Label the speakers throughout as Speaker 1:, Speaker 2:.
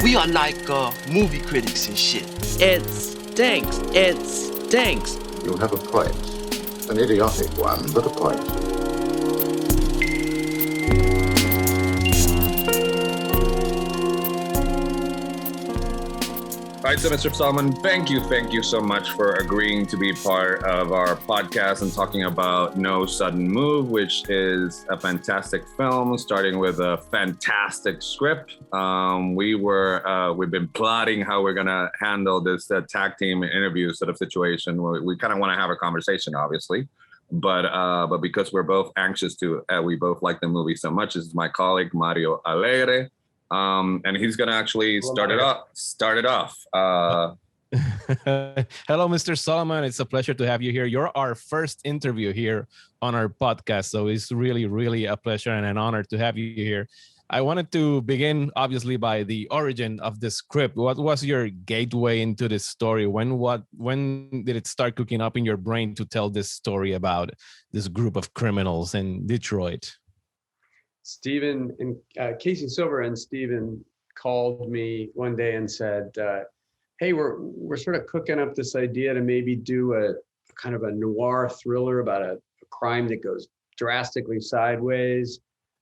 Speaker 1: We are like movie critics and shit.
Speaker 2: It stinks. It stinks.
Speaker 3: You have a point. An idiotic one, but a point.
Speaker 4: All right, so Mr. Solomon, thank you so much for agreeing to be part of our podcast and talking about No Sudden Move, which is a fantastic film, starting with a fantastic script. We've been plotting how we're gonna handle this tag team interview sort of situation. We kind of want to have a conversation, obviously, but because we're both anxious to, we both like the movie so much. This is my colleague Mario Alegre. And he's gonna actually start it off.
Speaker 5: Hello, Mr. Solomon. It's a pleasure to have you here. You're our first interview here on our podcast, so it's really, really a pleasure and an honor to have you here. I wanted to begin, obviously, by the origin of the script. What was your gateway into this story? When did it start cooking up in your brain to tell this story about this group of criminals in Detroit?
Speaker 6: Steven and Casey Silver and Steven called me one day and said, hey, we're sort of cooking up this idea to maybe do a kind of a noir thriller about a crime that goes drastically sideways.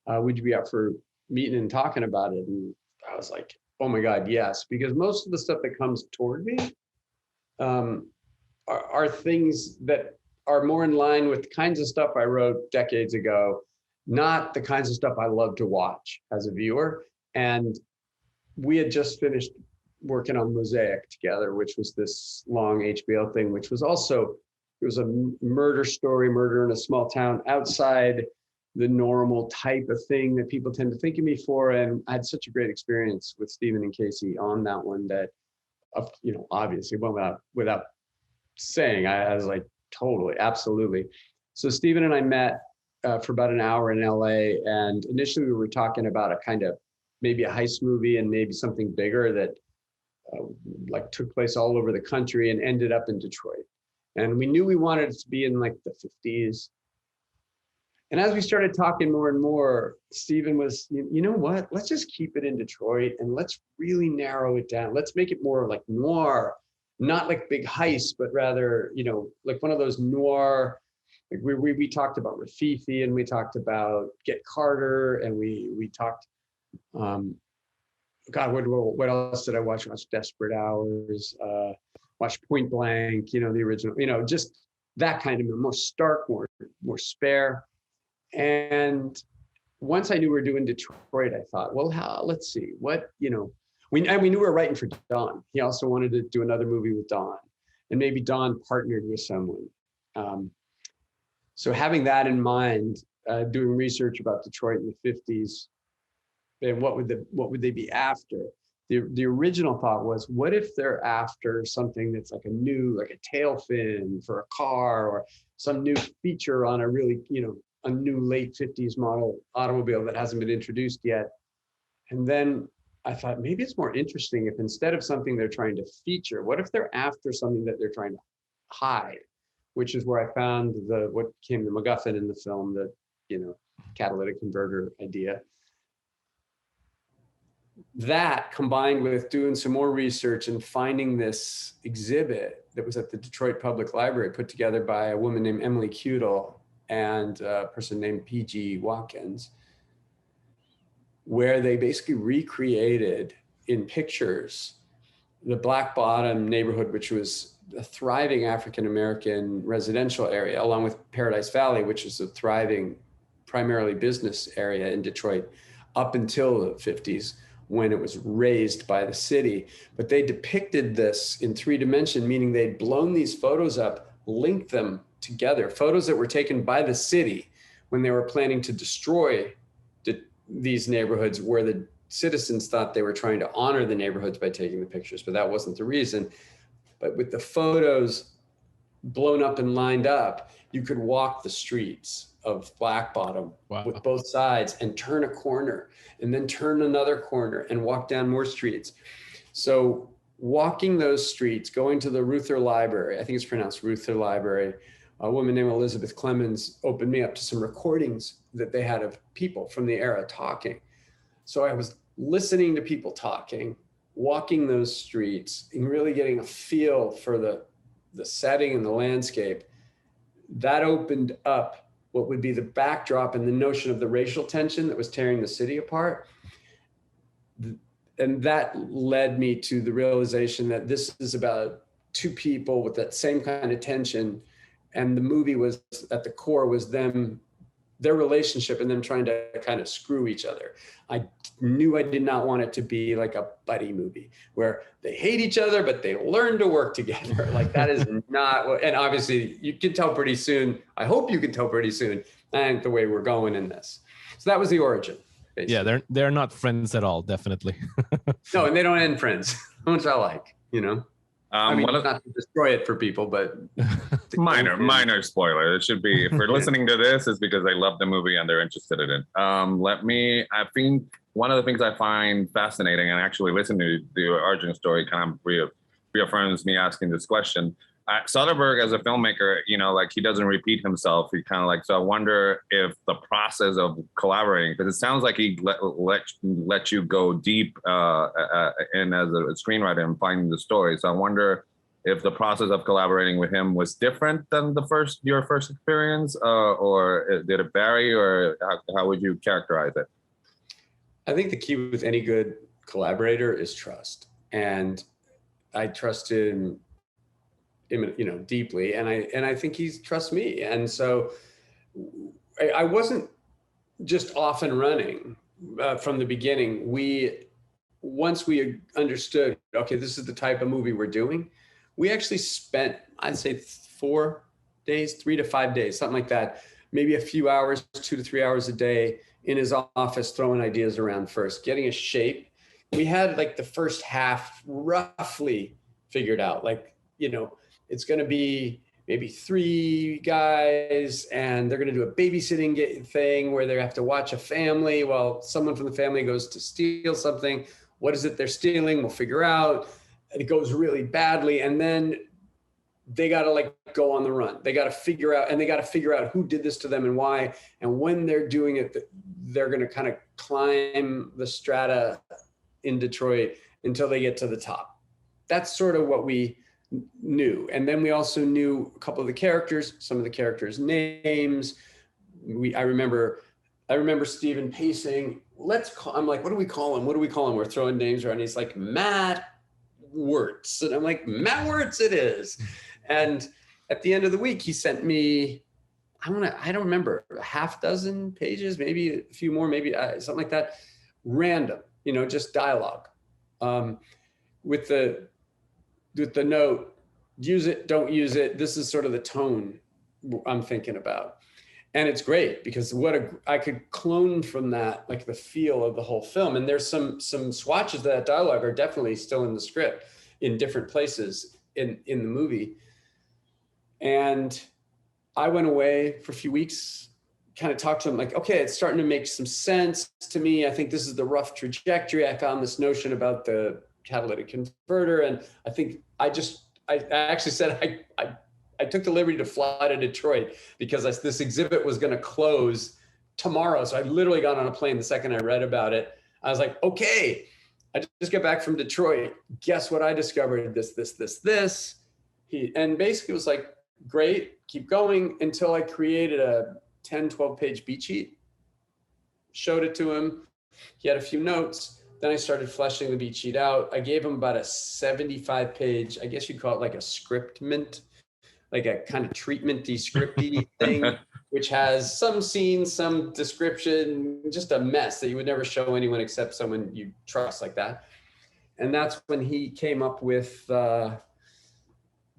Speaker 6: Would you be up for meeting and talking about it? And I was like, oh my God, yes, because most of the stuff that comes toward me are things that are more in line with the kinds of stuff I wrote decades ago, not the kinds of stuff I love to watch as a viewer. And we had just finished working on Mosaic together, which was this long HBO thing, which was also, it was a murder story, murder in a small town outside the normal type of thing that people tend to think of me for. And I had such a great experience with Steven and Casey on that one that, obviously, without saying, I was like, totally, absolutely. So Steven and I met for about an hour in LA. And initially we were talking about a kind of maybe a heist movie and maybe something bigger that like took place all over the country and ended up in Detroit. And we knew we wanted it to be in like the 50s. And as we started talking more and more, Steven was, you know what, let's just keep it in Detroit and let's really narrow it down. Let's make it more like noir, not like big heist, but rather, like one of those noir. Like we talked about Rafifi and we talked about Get Carter and we talked, God, what else did I watch? I watched Desperate Hours, watched Point Blank, the original, just that kind of more stark, more spare. And once I knew we were doing Detroit, I thought, well, let's see what, we knew we were writing for Don. He also wanted to do another movie with Don, and maybe Don partnered with someone. So having that in mind, doing research about Detroit in the 50s, and what would they be after? The original thought was, what if they're after something that's like a tail fin for a car, or some new feature on a really, a new late 50s model automobile that hasn't been introduced yet. And then I thought maybe it's more interesting if instead of something they're trying to feature, what if they're after something that they're trying to hide? Which is where I found what became the MacGuffin in the film, the catalytic converter idea. That combined with doing some more research and finding this exhibit that was at the Detroit Public Library put together by a woman named Emily Cudel and a person named P.G. Watkins, where they basically recreated in pictures the Black Bottom neighborhood, which was a thriving African-American residential area, along with Paradise Valley, which is a thriving, primarily business area in Detroit up until the 50s, when it was razed by the city. But they depicted this in 3D, meaning they'd blown these photos up, linked them together, photos that were taken by the city when they were planning to destroy these neighborhoods, where the citizens thought they were trying to honor the neighborhoods by taking the pictures, but that wasn't the reason. But with the photos blown up and lined up, you could walk the streets of Black Bottom with both sides and turn a corner and then turn another corner and walk down more streets. So walking those streets, going to the Ruther Library, I think it's pronounced Ruther Library, a woman named Elizabeth Clemens opened me up to some recordings that they had of people from the era talking. So I was listening to people talking, walking those streets and really getting a feel for the setting and the landscape, that opened up what would be the backdrop and the notion of the racial tension that was tearing the city apart. And that led me to the realization that this is about two people with that same kind of tension. And the movie was, at the core, was them, their relationship, and them trying to kind of screw each other. I knew I did not want it to be like a buddy movie where they hate each other, but they learn to work together. Like, that is not what, and obviously you can tell pretty soon, I hope you can tell pretty soon, and the way we're going in this. So that was the origin. Basically.
Speaker 5: Yeah, they're not friends at all, definitely.
Speaker 6: No, and they don't end friends, which I like, you know? I mean, not to destroy it for people, but
Speaker 4: minor spoiler. It should be, if we're listening to this, it's because they love the movie and they're interested in it. I think one of the things I find fascinating, and actually listening to the origin story kind of reaffirms me asking this question. Soderbergh, as a filmmaker, you know, like, he doesn't repeat himself. He kind of like, so I wonder if the process of collaborating, because it sounds like he let you go deep in as a screenwriter and finding the story. So I wonder if the process of collaborating with him was different than your first experience, or did it vary, or how would you characterize it?
Speaker 6: I think the key with any good collaborator is trust, and I trust him, you know, deeply, and I think he trusts me. And so I wasn't just off and running from the beginning. Once we understood, okay, this is the type of movie we're doing, we actually spent, I'd say 4 days, 3 to 5 days, something like that, maybe a few hours, 2 to 3 hours a day in his office, throwing ideas around first, getting a shape. We had like the first half roughly figured out, like, you know, it's going to be maybe 3 guys, and they're going to do a babysitting thing where they have to watch a family while someone from the family goes to steal something. What is it they're stealing? We'll figure out. It goes really badly, and then they got to like go on the run. They got to figure out who did this to them and why. And when they're doing it, they're going to kind of climb the strata in Detroit until they get to the top. That's sort of what we knew. And then we also knew a couple of the characters, some of the characters' names. I remember Steven pacing. I'm like, what do we call him? We're throwing names around. He's like, Matt Wirtz. And I'm like, Matt Wirtz it is. And at the end of the week, he sent me, I don't remember, a half dozen pages, maybe a few more, maybe something like that. Random, you know, just dialogue. With the note, use it, don't use it. This is sort of the tone I'm thinking about. And it's great because I could clone from that, like the feel of the whole film. And there's some swatches of that dialogue are definitely still in the script in different places in the movie. And I went away for a few weeks, kind of talked to him like, okay, it's starting to make some sense to me. I think this is the rough trajectory. I found this notion about the catalytic converter. And I think I actually said, I took the liberty to fly to Detroit because this exhibit was going to close tomorrow. So I literally got on a plane the second I read about it. I was like, okay, I just got back from Detroit. Guess what I discovered? This. And basically it was like, great, keep going, until I created a 10, 12 page beat sheet, showed it to him. He had a few notes. Then I started fleshing the beat sheet out. I gave him about a 75 page, I guess you'd call it like a scriptment, like a kind of treatment-y, scripty thing, which has some scenes, some description, just a mess that you would never show anyone except someone you trust like that. And that's when he came up with the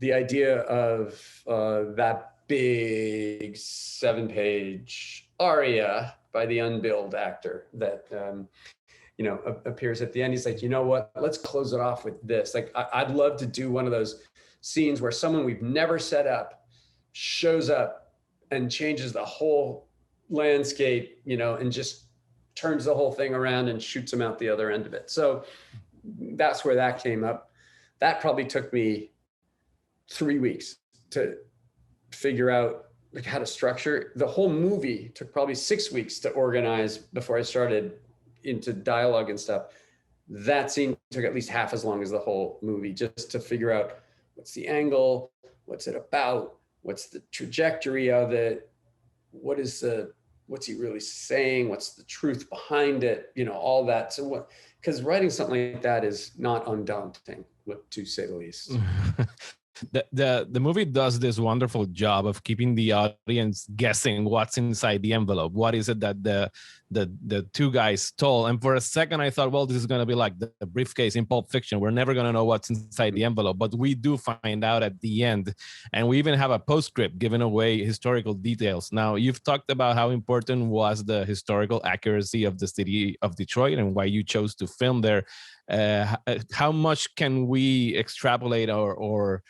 Speaker 6: idea of that big 7-page aria by the unbilled actor that appears at the end. He's like, you know what? Let's close it off with this. Like, I'd love to do one of those scenes where someone we've never set up shows up and changes the whole landscape, and just turns the whole thing around and shoots them out the other end of it. So that's where that came up. That probably took me 3 weeks to figure out like how to structure. The whole movie took probably 6 weeks to organize before I started into dialogue and stuff. that scene took at least half as long as the whole movie, just to figure out what's the angle, what's it about, what's the trajectory of it, what's he really saying, what's the truth behind it, all that. So because writing something like that is not undaunting, to say the least.
Speaker 5: The movie does this wonderful job of keeping the audience guessing what's inside the envelope. What is it that the two guys stole? And for a second, I thought, well, this is going to be like the briefcase in Pulp Fiction. We're never going to know what's inside the envelope, but we do find out at the end. And we even have a postscript giving away historical details. Now, you've talked about how important was the historical accuracy of the city of Detroit and why you chose to film there. How much can we extrapolate or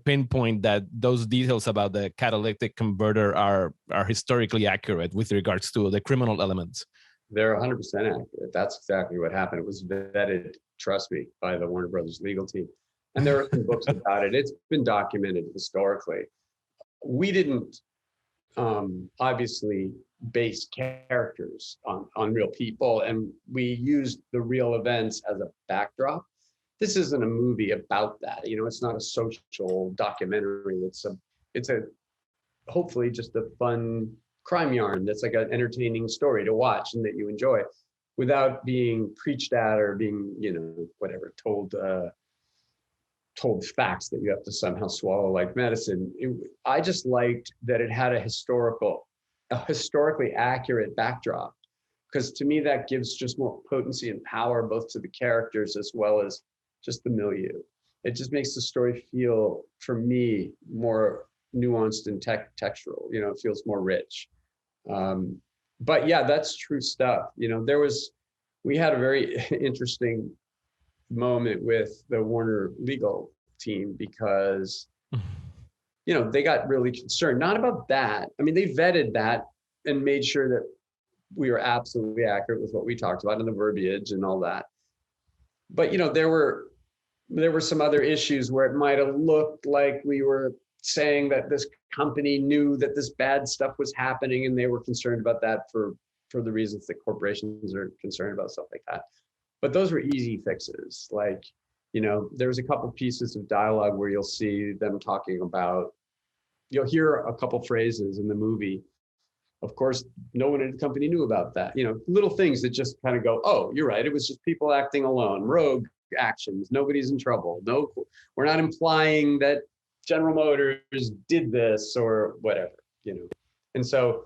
Speaker 5: pinpoint that those details about the catalytic converter are historically accurate with regards to the criminal elements?
Speaker 6: They're 100% accurate. That's exactly what happened. It was vetted, trust me, by the Warner Brothers legal team. And there are some books about it. It's been documented historically. We didn't obviously base characters on real people, and we used the real events as a backdrop. This isn't a movie about that. It's not a social documentary. It's a hopefully just a fun crime yarn that's like an entertaining story to watch and that you enjoy without being preached at or being, whatever, told facts that you have to somehow swallow like medicine. I just liked that it had a historically accurate backdrop, because to me that gives just more potency and power both to the characters as well as just the milieu. It just makes the story feel, for me, more nuanced and textural. It feels more rich. But yeah, that's true stuff. We had a very interesting moment with the Warner legal team because they got really concerned, not about that. I mean, they vetted that and made sure that we were absolutely accurate with what we talked about and the verbiage and all that. But, there were some other issues where it might have looked like we were saying that this company knew that this bad stuff was happening and they were concerned about that for the reasons that corporations are concerned about stuff like that. But those were easy fixes. Like, there's a couple pieces of dialogue where you'll see them talking about, you'll hear a couple phrases in the movie. Of course, no one in the company knew about that. Little things that just kind of go, oh, you're right. It was just people acting alone, rogue actions. Nobody's in trouble. No, we're not implying that General Motors did this or whatever, And so,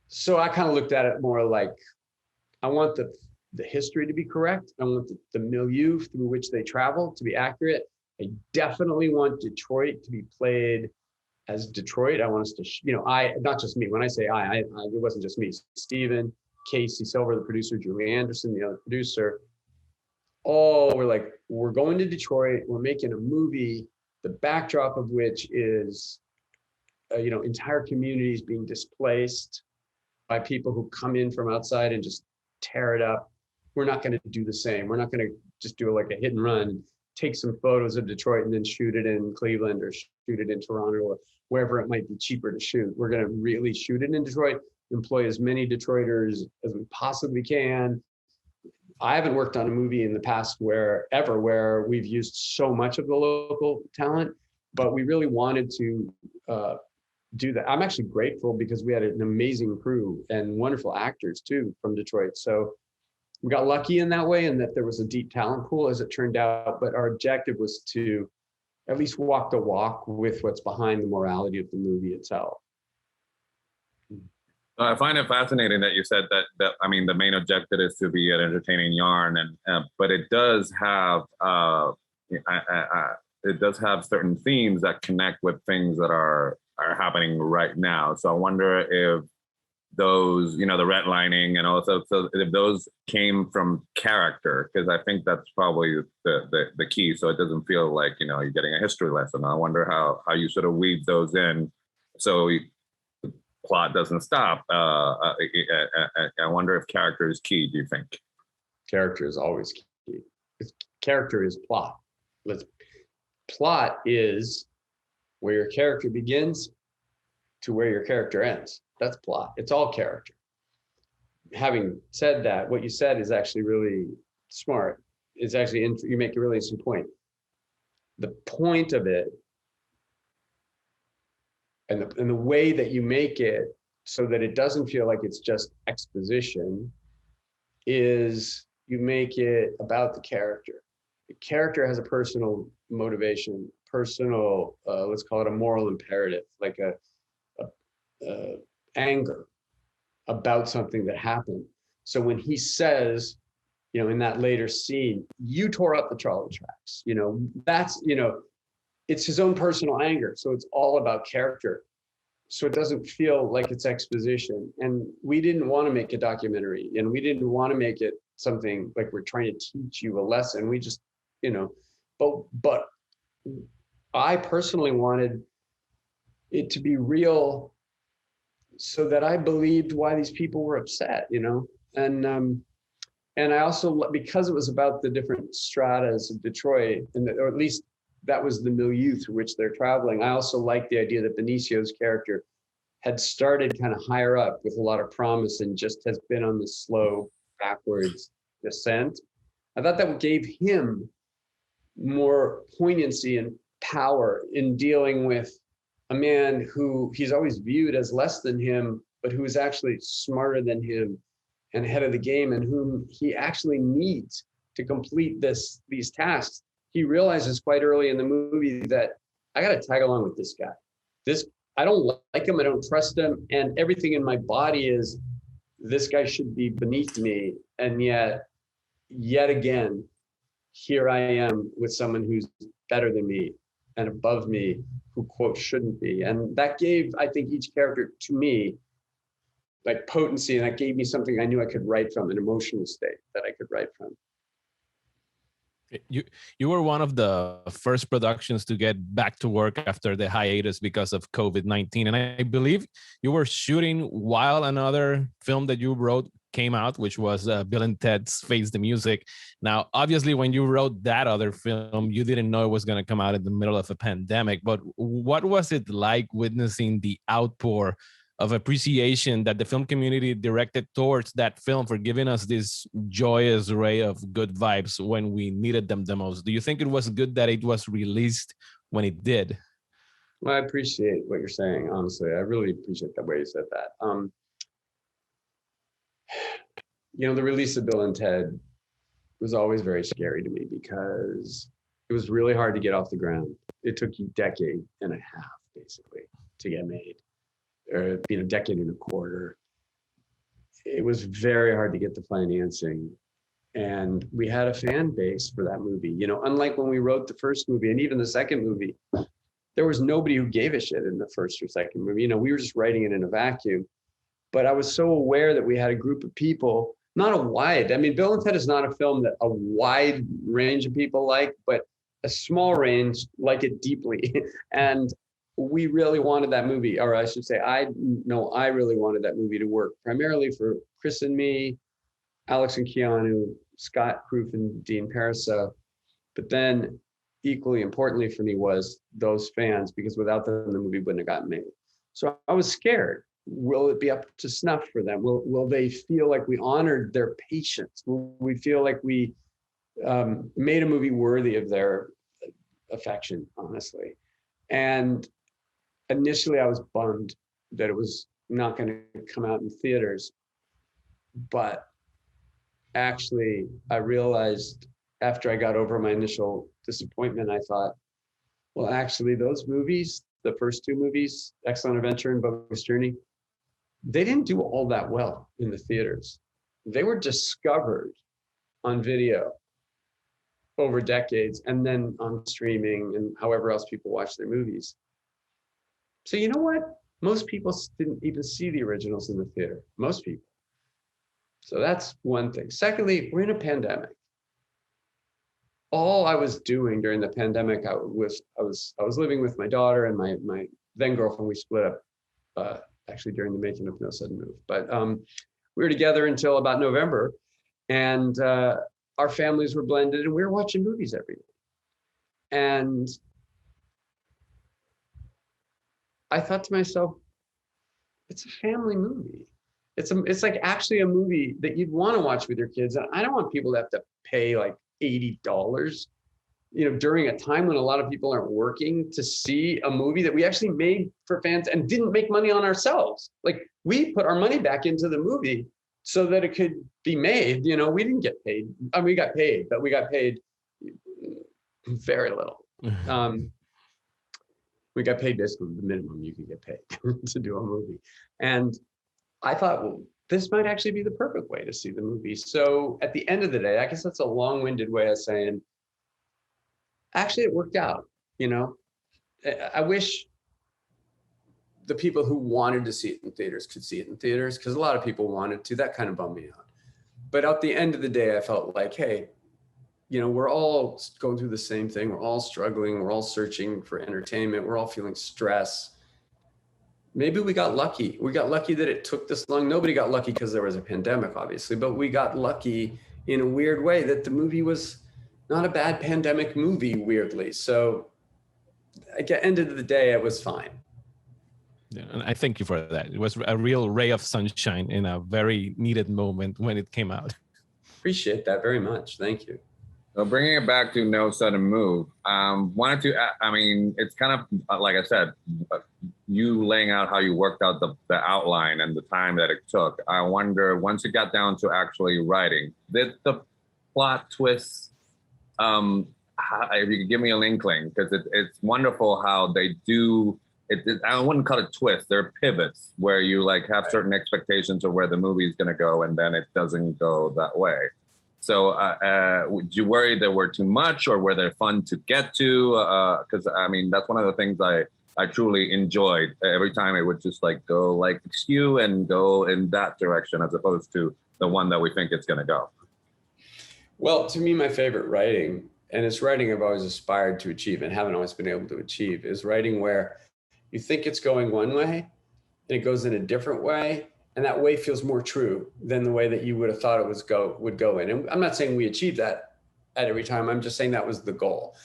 Speaker 6: so I kind of looked at it more like, I want the history to be correct. I want the milieu through which they travel to be accurate. I definitely want Detroit to be played as Detroit. I want us to, not just me. When I say it wasn't just me. Steven, Casey Silver, the producer, Julie Anderson, the other producer, all were like, we're going to Detroit. We're making a movie, the backdrop of which is, entire communities being displaced by people who come in from outside and just tear it up. We're not going to do the same. We're not going to just do like a hit and run, take some photos of Detroit and then shoot it in Cleveland or shoot it in Toronto or wherever it might be cheaper to shoot. We're going to really shoot it in Detroit, employ as many Detroiters as we possibly can. I haven't worked on a movie in the past where we've used so much of the local talent, but we really wanted to do that. I'm actually grateful because we had an amazing crew and wonderful actors too from Detroit. So we got lucky in that way, and that there was a deep talent pool as it turned out, but our objective was to at least walk the walk with what's behind the morality of the movie itself.
Speaker 4: I find it fascinating that you said that I mean, the main objective is to be an entertaining yarn, and but it does have certain themes that connect with things that are happening right now. So I wonder if those, the redlining and also so if those came from character, because I think that's probably the key. So it doesn't feel like you're getting a history lesson. I wonder how you sort of weave those in, so the plot doesn't stop. I wonder if character is key. Do you think?
Speaker 6: Character is always key. Character is plot. Plot is where your character begins to where your character ends. That's plot. It's all character. having said that, what you said is actually really smart. It's actually, you make a really interesting point. The point of it and the way that you make it so that it doesn't feel like it's just exposition is you make it about the character. The character has a personal motivation, personal, let's call it a moral imperative, like a anger about something that happened. So when he says, you know, in that later scene, you tore up the trolley tracks, you know, that's, you know, it's his own personal anger. So it's all about character. So it doesn't feel like it's exposition. And we didn't want to make a documentary, and we didn't want to make it something like we're trying to teach you a lesson. We just, you know, but I personally wanted it to be real so that I believed why these people were upset, you know? And I also, because it was about the different stratas of Detroit, or at least that was the milieu through which they're traveling. I also liked the idea that Benicio's character had started kind of higher up with a lot of promise and just has been on the slow backwards descent. I thought that gave him more poignancy and power in dealing with a man who he's always viewed as less than him, but who is actually smarter than him and ahead of the game, and whom he actually needs to complete these tasks. He realizes quite early in the movie that I got to tag along with this guy. I don't like him. I don't trust him. And everything in my body is, this guy should be beneath me. And yet again, here I am with someone who's better than me and above me, who, quote, shouldn't be. And that gave, I think, each character to me like potency, and that gave me something I knew I could write from, an emotional state that I could write from.
Speaker 5: You were one of the first productions to get back to work after the hiatus because of COVID-19. And I believe you were shooting while another film that you wrote came out, which was Bill and Ted's Face the Music. Now, obviously, when you wrote that other film, you didn't know it was going to come out in the middle of a pandemic. But what was it like witnessing the outpour of appreciation that the film community directed towards that film for giving us this joyous ray of good vibes when we needed them the most? Do you think it was good that it was released when it did?
Speaker 6: Well, I appreciate what you're saying, honestly. I really appreciate the way you said that. You know, the release of Bill and Ted was always very scary to me because it was really hard to get off the ground. It took you a decade and a half, basically, to get made. Or, you know, decade and a quarter. It was very hard to get the financing. And we had a fan base for that movie. You know, unlike when we wrote the first movie and even the second movie, there was nobody who gave a shit in the first or second movie. You know, we were just writing it in a vacuum. But I was so aware that we had a group of people, not a wide, I mean, Bill and Ted is not a film that a wide range of people like, but a small range like it deeply. And we really wanted that movie, or I should say, I really wanted that movie to work, primarily for Chris and me, Alex and Keanu, Scott Proof and Dean Parisa. But then equally importantly for me was those fans, because without them, the movie wouldn't have gotten made. So I was scared. Will it be up to snuff for them? Will they feel like we honored their patience? Will we feel like we made a movie worthy of their affection, honestly? And initially, I was bummed that it was not going to come out in theaters. But actually, I realized after I got over my initial disappointment, I thought, well, actually, those movies, the first two movies, Excellent Adventure and Bogus Journey, they didn't do all that well in the theaters. They were discovered on video over decades and then on streaming and however else people watch their movies. So you know what? Most people didn't even see the originals in the theater. Most people. So that's one thing. Secondly, we're in a pandemic. All I was doing during the pandemic, I was living with my daughter and my then girlfriend. We split up actually during the making of No Sudden Move. But we were together until about November, and our families were blended, and we were watching movies every night. And I thought to myself, it's a family movie. It's like actually a movie that you'd want to watch with your kids. And I don't want people to have to pay like $80, during a time when a lot of people aren't working, to see a movie that we actually made for fans and didn't make money on ourselves. Like, we put our money back into the movie so that it could be made. We didn't get paid. I mean, we got paid, but we got paid very little. We got paid basically the minimum you can get paid to do a movie. And I thought, well, this might actually be the perfect way to see the movie. So at the end of the day, I guess that's a long-winded way of saying, actually, it worked out. I wish the people who wanted to see it in theaters could see it in theaters, because a lot of people wanted to. That kind of bummed me out. But at the end of the day, I felt like, hey, we're all going through the same thing. We're all struggling. We're all searching for entertainment. We're all feeling stress. Maybe we got lucky. We got lucky that it took this long. Nobody got lucky because there was a pandemic, obviously, but we got lucky in a weird way that the movie was not a bad pandemic movie, weirdly. So at the end of the day, it was fine.
Speaker 5: Yeah, and I thank you for that. It was a real ray of sunshine in a very needed moment when it came out.
Speaker 6: Appreciate that very much. Thank you.
Speaker 4: So bringing it back to No Sudden Move, wanted to, it's kind of, like I said, you laying out how you worked out the outline and the time that it took. I wonder, once you got down to actually writing, did the plot twists, if you could give me an inkling, because it's wonderful how they do, I wouldn't call it twists, they're pivots where you like have certain expectations of where the movie is going to go, and then it doesn't go that way. So would you worry they were too much, or were they fun to get to? Because that's one of the things I truly enjoyed. Every time it would just like go like skew and go in that direction, as opposed to the one that we think it's going to go.
Speaker 6: Well, to me, my favorite writing, and it's writing I've always aspired to achieve and haven't always been able to achieve, is writing where you think it's going one way and it goes in a different way. And that way feels more true than the way that you would have thought it would go in. And I'm not saying we achieved that at every time. I'm just saying that was the goal.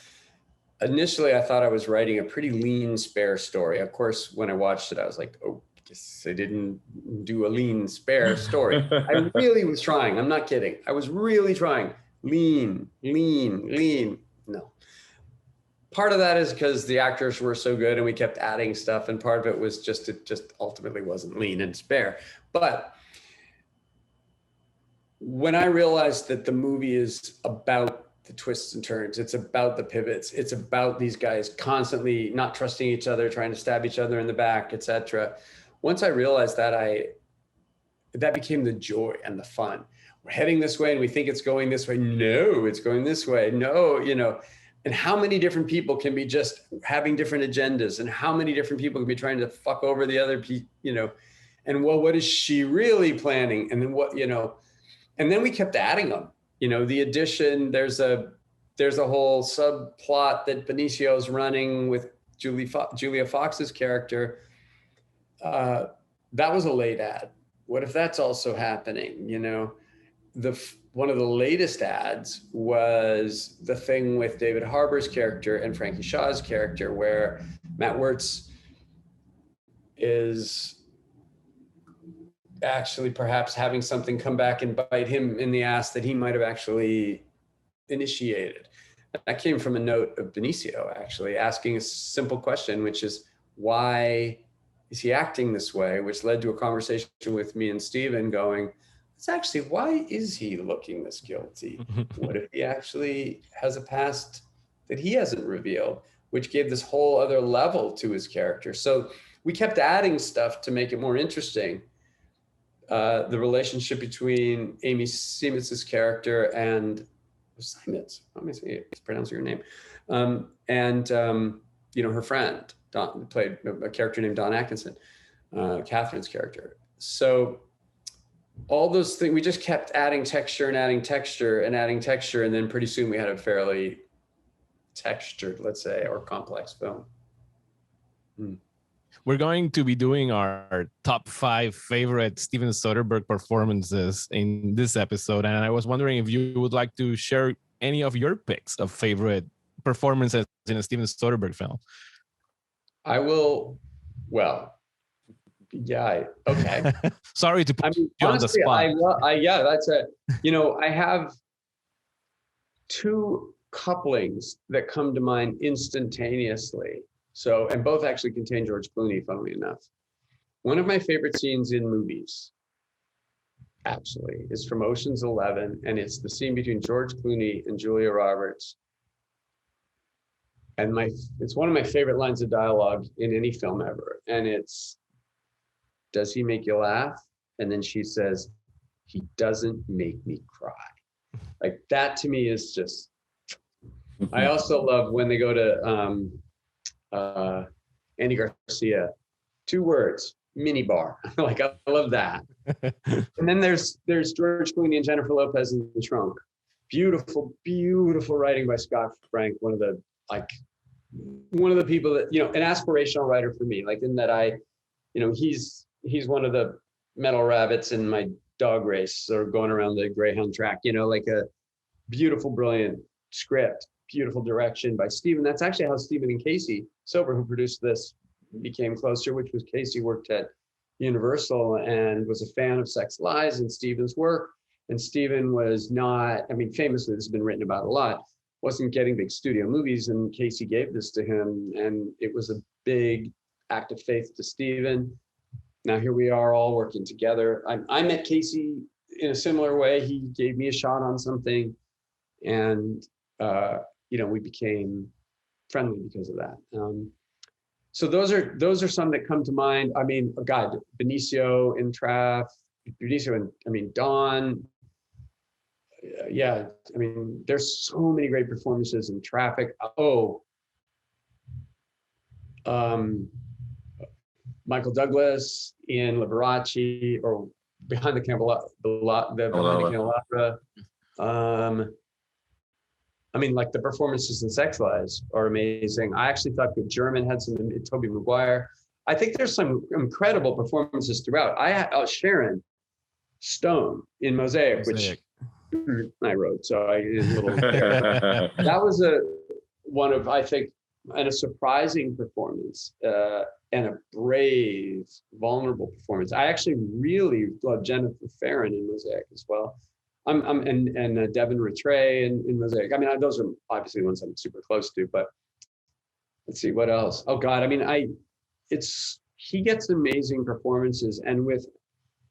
Speaker 6: Initially, I thought I was writing a pretty lean, spare story. Of course, when I watched it, I was like, oh, I guess I didn't do a lean, spare story. I really was trying. I'm not kidding. I was really trying. Lean. No. Part of that is because the actors were so good and we kept adding stuff. And part of it was it just ultimately wasn't lean and spare. But when I realized that the movie is about the twists and turns, it's about the pivots, it's about these guys constantly not trusting each other, trying to stab each other in the back, etc. Once I realized that, that became the joy and the fun. We're heading this way and we think it's going this way. No, it's going this way. No, and how many different people can be just having different agendas, and how many different people can be trying to fuck over the other people, and well, what is she really planning? And then what, and then we kept adding them, the addition, there's a whole subplot that Benicio's running with Julia Fox's character. That was a late ad. What if that's also happening? One of the latest ads was the thing with David Harbour's character and Frankie Shaw's character, where Matt Wirtz is actually perhaps having something come back and bite him in the ass that he might have actually initiated. That came from a note of Benicio, actually, asking a simple question, which is, why is he acting this way? Which led to a conversation with me and Steven going, it's actually, why is he looking this guilty? What if he actually has a past that he hasn't revealed, which gave this whole other level to his character? So we kept adding stuff to make it more interesting. The relationship between Amy Seimetz's character and Seimetz, let me see, pronounce your name, and her friend, Don, played a character named Don Atkinson, Catherine's character. So all those things, we just kept adding texture and adding texture and adding texture. And then pretty soon we had a fairly textured, let's say, or complex film.
Speaker 5: We're going to be doing our top 5 favorite Steven Soderbergh performances in this episode. And I was wondering if you would like to share any of your picks of favorite performances in a Steven Soderbergh film.
Speaker 6: I will, well, Yeah. Okay.
Speaker 5: Sorry to put
Speaker 6: I mean,
Speaker 5: you
Speaker 6: honestly,
Speaker 5: on the spot.
Speaker 6: yeah, that's a, you know, I have two couplings that come to mind instantaneously. So, and both actually contain George Clooney, funnily enough. One of my favorite scenes in movies, absolutely, is from Ocean's 11, and it's the scene between George Clooney and Julia Roberts. And it's one of my favorite lines of dialogue in any film ever. And it's, does he make you laugh? And then she says, he doesn't make me cry. Like that to me is just, I also love when they go to Andy Garcia, 2 words, minibar. Like I love that. And then there's George Clooney and Jennifer Lopez in the trunk. Beautiful, beautiful writing by Scott Frank, one of the people that, you know, an aspirational writer for me, like in that he's one of the metal rabbits in my dog race, sort of going around the Greyhound track, you know, like a beautiful, brilliant script, beautiful direction by Steven. That's actually how Steven and Casey Soderbergh, who produced this, became closer, which was Casey worked at Universal and was a fan of Sex Lies and Steven's work. And Steven was not, I mean, famously, this has been written about a lot, wasn't getting big studio movies, and Casey gave this to him, and it was a big act of faith to Steven. Now here we are all working together. I met Casey in a similar way. He gave me a shot on something, and you know, we became friendly because of that. So those are some that come to mind. I mean, God, Benicio and Don. Yeah, I mean, there's so many great performances in Traffic. Michael Douglas in Liberace, or Behind the Candelabra. I mean, like the performances in Sex Lies are amazing. I actually thought Good German had some, Tobey Maguire. I think there's some incredible performances throughout. Sharon Stone in Mosaic, which I wrote. So that was one of, I think, and a surprising performance and a brave, vulnerable performance. I actually really love Jennifer Farron in Mosaic as well. And Devin Rattray in Mosaic. I mean, those are obviously ones I'm super close to, but let's see what else. Oh God, I mean, he gets amazing performances, and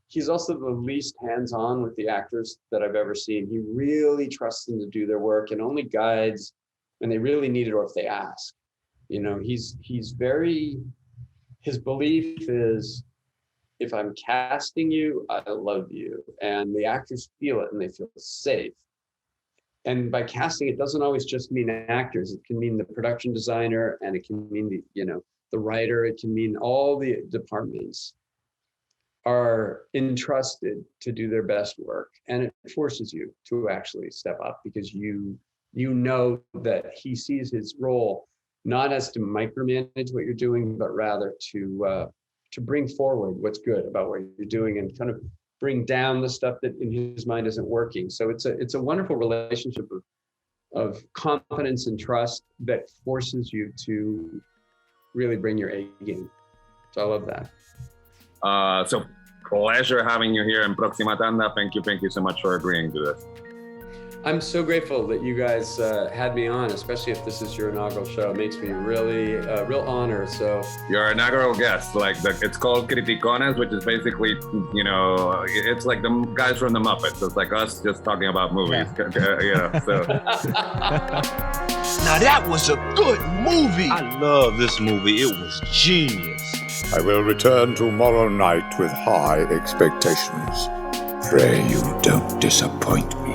Speaker 6: he's also the least hands-on with the actors that I've ever seen. He really trusts them to do their work and only guides when they really need it or if they ask. You know, his belief is, if I'm casting you, I love you. And the actors feel it and they feel safe. And by casting, it doesn't always just mean actors. It can mean the production designer, and it can mean the writer. It can mean all the departments are entrusted to do their best work. And it forces you to actually step up, because you know that he sees his role not as to micromanage what you're doing, but rather to bring forward what's good about what you're doing and kind of bring down the stuff that in his mind isn't working. So it's a wonderful relationship of confidence and trust that forces you to really bring your A game. So I love that.
Speaker 4: So pleasure having you here in Próxima Tanda. Thank you so much for agreeing to this.
Speaker 6: I'm so grateful that you guys had me on, especially if this is your inaugural show. It makes me really a real honor. So
Speaker 4: your inaugural guest, it's called CRITICONES, which is basically, you know, it's like the guys from the Muppets. It's like us just talking about movies. Yeah. You know, so.
Speaker 1: Now that was a good movie. I love this movie. It was genius.
Speaker 3: I will return tomorrow night with high expectations. Pray you don't disappoint me.